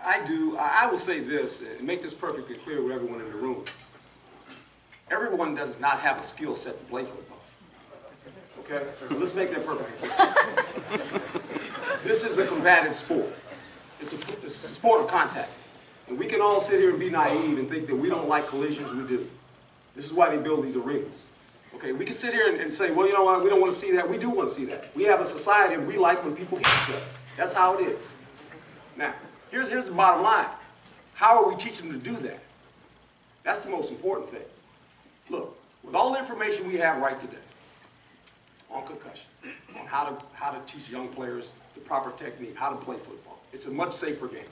I will say this, and make this perfectly clear with everyone in the room. Everyone does not have a skill set to play football. Okay? So let's make that perfectly clear. This is a combative sport. It's a sport of contact. And we can all sit here and be naive and think that we don't like collisions. We do. This is why they build these arenas. Okay, we can sit here and say, well, you know what, we don't want to see that. We do want to see that. We have a society and we like when people hit each other. That's how it is. Now, here's the bottom line. How are we teaching them to do that? That's the most important thing. Look, with all the information we have right today on concussions, on how to teach young players the proper technique, how to play football, it's a much safer game.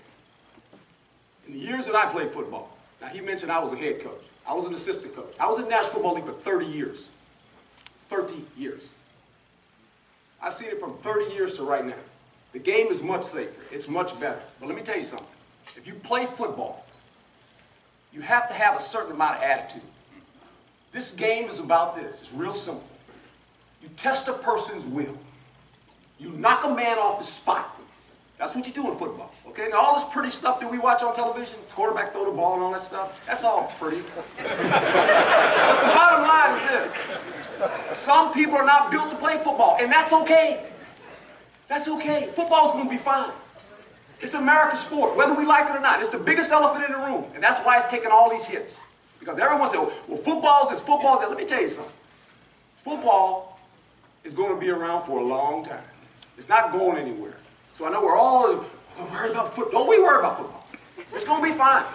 In the years that I played football, now he mentioned I was a head coach. I was an assistant coach. I was in the National Football League for 30 years. 30 years. I've seen it from 30 years to right now. The game is much safer. It's much better. But let me tell you something. If you play football, you have to have a certain amount of attitude. This game is about this. It's real simple. You test a person's will. You knock a man off the spot. That's what you do in football. Okay? Now all this pretty stuff that we watch on television, quarterback throw the ball and all that stuff, that's all pretty. But the bottom line is this. Some people are not built to play football, and that's okay. That's okay. Football's going to be fine. It's America's sport, whether we like it or not. It's the biggest elephant in the room, and that's why it's taking all these hits. Because everyone says, well, football's this, football's that. Let me tell you something. Football is going to be around for a long time. It's not going anywhere. So I know we're all worried about football. Don't we worry about football. It's going to be fine.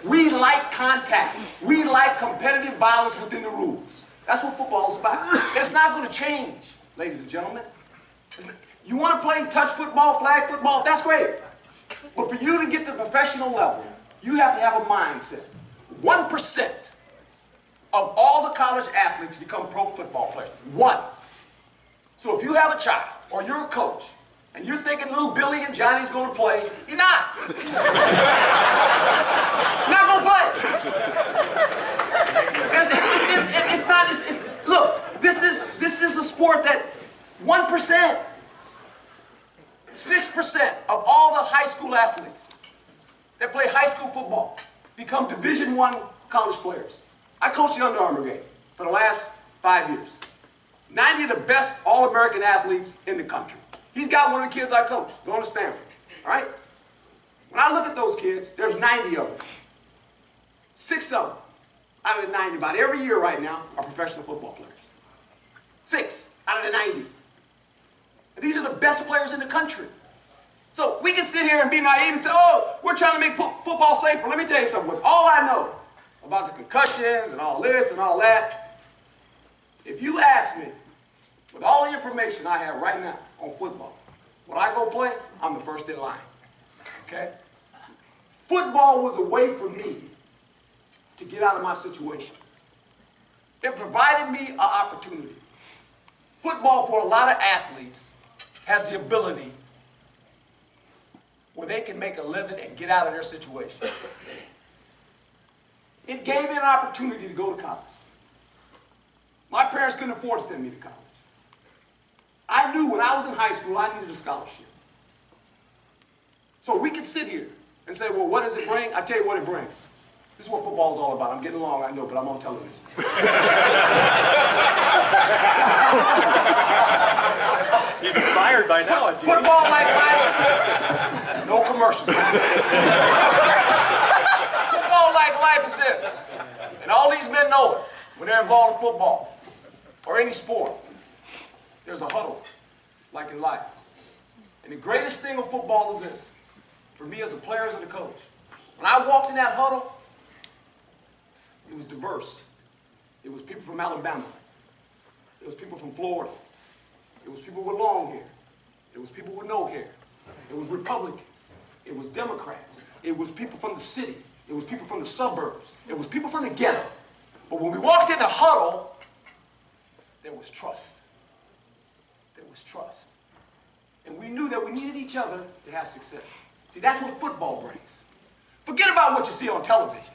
We like contact. We like competitive violence within the rules. That's what football's about. It's not going to change, ladies and gentlemen. You want to play touch football, flag football, that's great. But for you to get to the professional level, you have to have a mindset. 1% of all the college athletes become pro football players. 1. So if you have a child, or you're a coach, and you're thinking little Billy and Johnny's going to play, you're not. You're not going to play. It's not, look, this is a sport that 1%, 6% of all the high school athletes that play high school football become Division I college players. I coached the Under Armour game for the last 5 years. 90 of the best All-American athletes in the country. He's got one of the kids I coach, going to Stanford, all right? When I look at those kids, there's 90 of them. 6 of them out of the 90, about every year right now, are professional football players. 6 out of the 90. And these are the best players in the country. So we can sit here and be naive and say, oh, we're trying to make football safer. Let me tell you something. With all I know about the concussions and all this and all that, if you ask me, with all the information I have right now on football, when I go play, I'm the first in line. Okay? Football was a way for me to get out of my situation. It provided me an opportunity. Football, for a lot of athletes, has the ability where they can make a living and get out of their situation. It gave me an opportunity to go to college. My parents couldn't afford to send me to college. I knew when I was in high school I needed a scholarship. So we could sit here and say, well, what does it bring? I tell you what it brings. This is what football is all about. I'm getting along, I know, but I'm on television. You'd be fired by now if you... Football like life. No commercials. Football like life is this. And all these men know it when they're involved in football or any sport. There's a huddle, like in life. And the greatest thing of football is this, for me as a player, as a coach. When I walked in that huddle, it was diverse. It was people from Alabama. It was people from Florida. It was people with long hair. It was people with no hair. It was Republicans. It was Democrats. It was people from the city. It was people from the suburbs. It was people from the ghetto. But when we walked in the huddle, there was trust. There was trust. And we knew that we needed each other to have success. See, that's what football brings. Forget about what you see on television.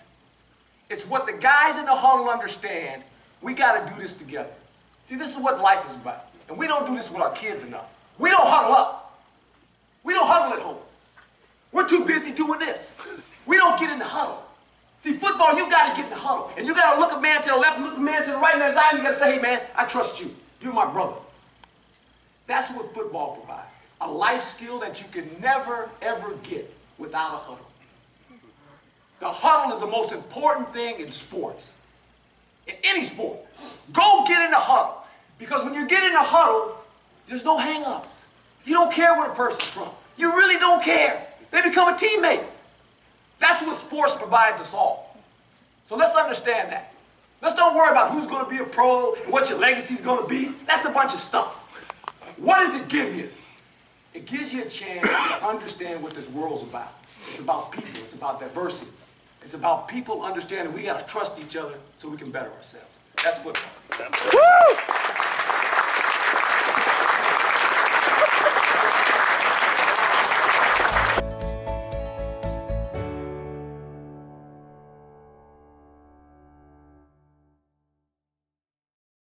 It's what the guys in the huddle understand. We got to do this together. See, this is what life is about. And we don't do this with our kids enough. We don't huddle up. We don't huddle at home. We're too busy doing this. See, football, you got to get in the huddle. And you got to look a man to the left, look a man to the right, and in his eye, and you got to say, hey, man, I trust you. You're my brother. That's what football provides. A life skill that you can never, ever get without a huddle. The huddle is the most important thing in sports. In any sport. Go get in the huddle. Because when you get in the huddle, there's no hang-ups. You don't care where the person's from. You really don't care. They become a teammate. That's what sports provides us all. So let's understand that. Let's don't worry about who's going to be a pro and what your legacy's going to be. That's a bunch of stuff. What does it give you? It gives you a chance to understand what this world's about. It's about people. It's about diversity. It's about people understanding we got to trust each other so we can better ourselves. That's football.